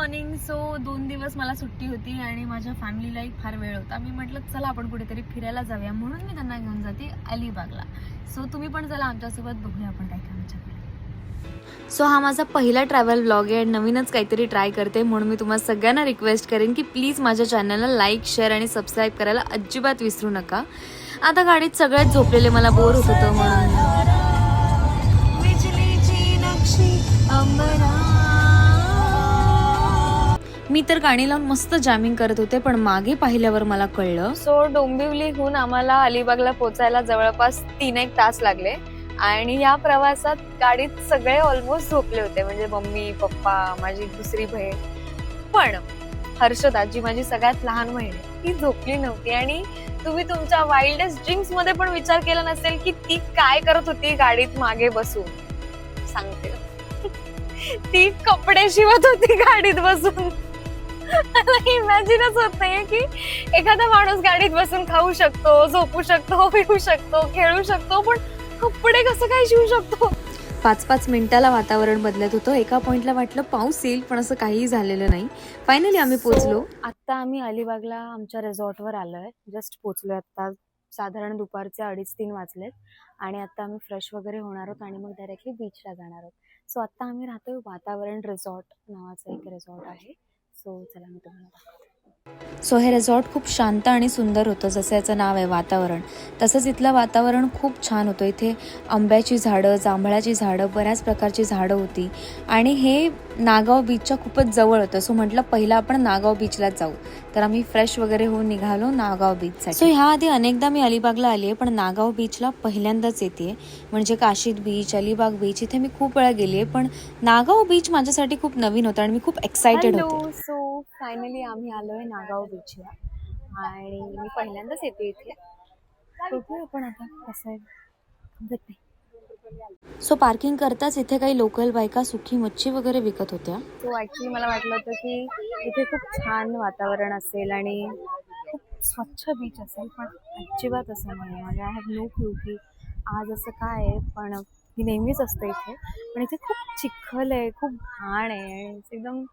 Morning. So 2 दिवस मला सुट्टी होती आणि माझ्या फॅमिलीलाही फार वेळ होता. मी म्हटलं चला आपण कुठेतरी फिरायला जाऊया, म्हणून मी त्यांना घेऊन जाते अलिबागला. सो तुम्ही पण चला आमच्यासोबत, बघूया आपण काय काय आमच्याकडे. सो हा माझा पहिला ट्रॅव्हल ब्लॉग आहे. नवीनच काहीतरी ट्राय करते, म्हणून मी तुम्हाला सगळ्यांना रिक्वेस्ट करेन की प्लीज माझ्या चॅनलला लाईक, शेअर आणि सबस्क्राईब करायला अजिबात विसरू नका. आता गाडीत सगळ्यात झोपलेले, मला बोर होत होतं म्हणून. मी तर गाणी लावून मस्त जॅमिंग करत होते, पण मागे पाहिल्यावर मला कळलं. सो डोंबिवलीहून आम्हाला अलिबागला पोहोचायला जवळपास 3-1 तास लागले आणि या प्रवासात गाडीत सगळे ऑलमोस्ट झोपले होते, म्हणजे मम्मी, पप्पा, माझी दुसरी बहीण. पण हर्षदा, जी माझी सगळ्यात लहान बहीण आहे, ती झोपली नव्हती. आणि तुम्ही तुमच्या वाईल्डेस्ट ड्रीम्स मध्ये पण विचार केला नसेल की ती काय करत होती गाडीत मागे बसून. सांगते, ती कपडे शिवत होती गाडीत बसून. इमॅजिनच होत नाहीये की एखादा माणूस गाडीत बसून खाऊ शकतो, झोपू शकतो, पिऊ शकतो, खेळू शकतो, पण कपडे कसं काय शिवू शकतो. 5-5 मिनिटाला वातावरण बदलत होतं. एका पॉइंटला वाटलं पाऊस येईल, पण असं काहीही झालेलं नाही. फायनली आम्ही पोहोचलो. आता आम्ही अलिबागला आमच्या रिसॉर्टवर आलोय. जस्ट पोहोचलोय आता. साधारण दुपारचे 2:30-3 वाजलेत आणि आता आम्ही फ्रेश वगैरे होणार आहोत आणि मग डायरेक्टली बीचला जाणार आहोत. सो आता आम्ही राहतोय वातावरण रिसॉर्ट नावाचं एक रिसॉर्ट आहे. सो चला मी तुम्हाला दाखवते. सो हे रिसॉर्ट खूप शांत आणि सुंदर होतं, जसं याचं नाव आहे वातावरण. तसंच इथलं वातावरण खूप छान होतं. इथे आंब्याची झाडं, जांभळाची झाडं, बऱ्याच प्रकारची झाडं होती आणि हे नागाव बीचच्या खूपच जवळ होतं. सो म्हटलं पहिला आपण नागाव बीचलाच जाऊ. तर आम्ही फ्रेश वगैरे होऊन निघालो नागाव बीचसाठी. सो ह्याआधी अनेकदा मी अलिबागला आली आहे, पण नागाव बीचला पहिल्यांदाच येते. म्हणजे काशीद बीच, अलिबाग बीच इथे मी खूप वेळा गेली आहे, पण नागाव बीच माझ्यासाठी खूप नवीन होतं आणि मी खूप एक्सायटेड होते. सो फायनली आम्ही आलोय नागाव बीचला आणि मी पहिल्यांदाच येते इथे. बघूया आपण आता कसं आहे. सो पार्किंग करताच इथे काही लोकल बायका सुकी मच्छी वगैरे विकत होत्या. सो ॲक्च्युली मला वाटलं होतं की इथे खूप छान वातावरण असेल आणि खूप स्वच्छ बीच असेल, पण अजिबात असं नाही आहे. म्हणजे आय हॅव नो क्लू की आज असं काय आहे, पण ही नेहमीच असते इथे. पण इथे खूप चिखल आहे, खूप घाण आहे आणि एकदम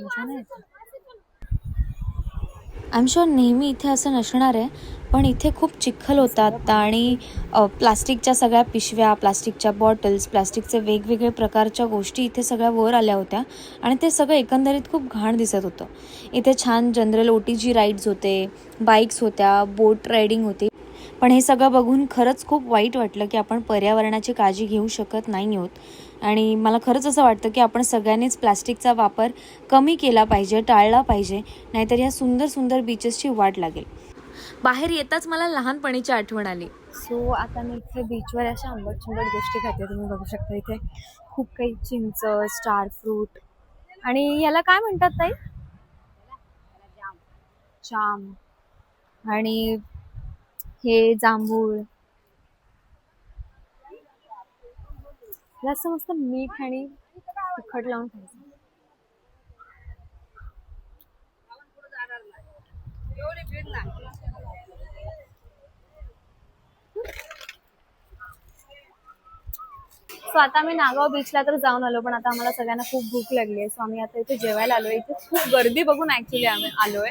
मजा नाही येत. आय एम शुअर नेहमी इथे असं नसणार आहे, पण इथे खूप चिखल होता आत्ता आणि प्लास्टिकच्या सगळ्या पिशव्या, प्लास्टिकच्या बॉटल्स, प्लास्टिकचे वेगवेगळे प्रकारच्या गोष्टी इथे सगळ्या वर आल्या होत्या आणि ते सगळं एकंदरीत खूप घाण दिसत होतं. इथे छान जनरल OTG राईड्स होते, बाईक्स होत्या, बोट रायडिंग होती. पण हे सगळं बघून खरंच खूप वाईट वाटलं की आपण पर्यावरणाची काळजी घेऊ शकत नाही आहोत. आणि मला खरंच असं वाटतं की आपण सगळ्यांनीच प्लास्टिकचा वापर कमी केला पाहिजे, टाळला पाहिजे, नाहीतर या सुंदर सुंदर बीचेसची वाट लागेल. बाहेर येताच मला लहानपणीची आठवण आली. सो आता मी इथे बीचवर अशा आंबट गोष्टी खाते. तुम्ही बघू शकता इथे खूप काही चिंच, स्टार फ्रूट आणि याला काय म्हणतात ताई? जाम. आणि हे जांभूळ, जास्त मस्त मीठ आणि तिखट लावून खायचं. सो आता आम्ही नागाव बीचला तर जाऊन आलो, पण आता आम्हाला सगळ्यांना खूप भूक लागली आहे. सो आम्ही आता इथे जेवायला आलोय. इथे खूप गर्दी बघून ऍक्च्युली आम्ही आलोय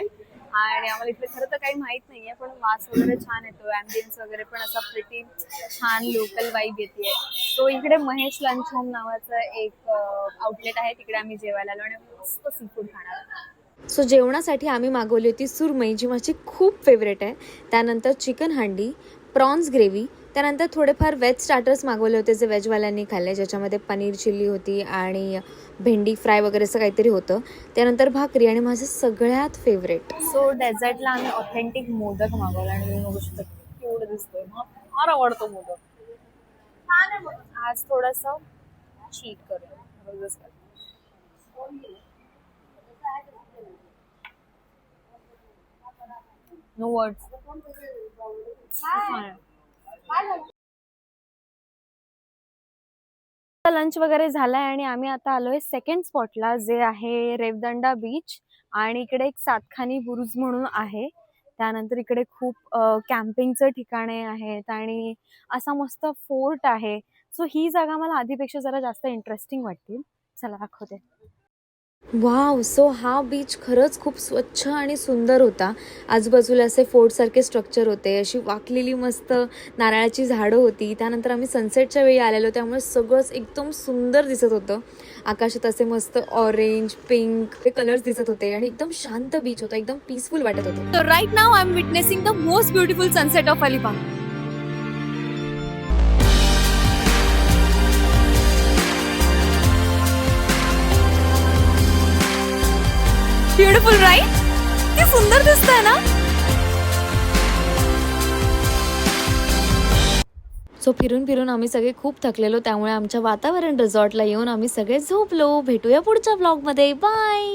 आणि आम्हाला इथे खरं तर काही माहित नाहीये, पण वास वगैरे छान येतो, ॲम्बियन्स वगैरे पण असा प्रिटी छान लोकल वाईब येते. सो इकडे महेश लंच होम नावाचं एक आउटलेट आहे, तिकडे आम्ही जेवायला आलो आणि मस्त सी फूड खाणार. सो जेवणासाठी आम्ही मागवली होती सुरमई, जी माझी खूप फेवरेट आहे. त्यानंतर चिकन हांडी, प्रॉन्स ग्रेव्ही, त्यानंतर थोडेफार व्हेज स्टार्टर्स मागवले होते जे व्हेजवाल्यांनी खाल्ले, ज्याच्यामध्ये पनीर चिल्ली होती आणि भेंडी फ्राय वगैरे असं काहीतरी होतं. त्यानंतर भाकरी आणि माझं सगळ्यात फेवरेट. सो डेझर्टला आम्ही ऑथेंटिक मोदक मागवला आणि मी बघू शकतो केवढं दिसतोय. फार आवडतो मोदक. आज थोडंसं चीट करूया. No words. लंच वगैरे झालाय आणि आम्ही आता आलोय सेकंड स्पॉटला, जे आहे रेवदंडा बीच. आणि इकडे एक सातखानी बुरुज म्हणून आहे. त्यानंतर इकडे खूप कॅम्पिंगचं ठिकाणे आहेत आणि असा मस्त फोर्ट आहे. सो ही जागा मला आधीपेक्षा जरा जास्त इंटरेस्टिंग वाटते. चला दाखवते. वाव, सो हा बीच खरंच खूप स्वच्छ आणि सुंदर होता. आजूबाजूला असे फोर्टसारखे स्ट्रक्चर होते, अशी वाकलेली मस्त नारळाची झाडं होती. त्यानंतर आम्ही सनसेटच्या वेळी आलेलो, त्यामुळे सगळंच एकदम सुंदर दिसत होतं. आकाशात असे मस्त ऑरेंज पिंक हे कलर्स दिसत होते आणि एकदम शांत बीच होता, एकदम पीसफुल वाटत होतं. So right now I'm witnessing the most beautiful sunset of Alibag. Beautiful right? किती सुंदर दिसतंय ना. सो फिरून फिरून आम्ही सगळे खूप थकलेलो, त्यामुळे आमच्या वातावरण रिसॉर्टला येऊन आम्ही सगळे झोपलो. भेटूया पुढच्या ब्लॉगमध्ये. बाय.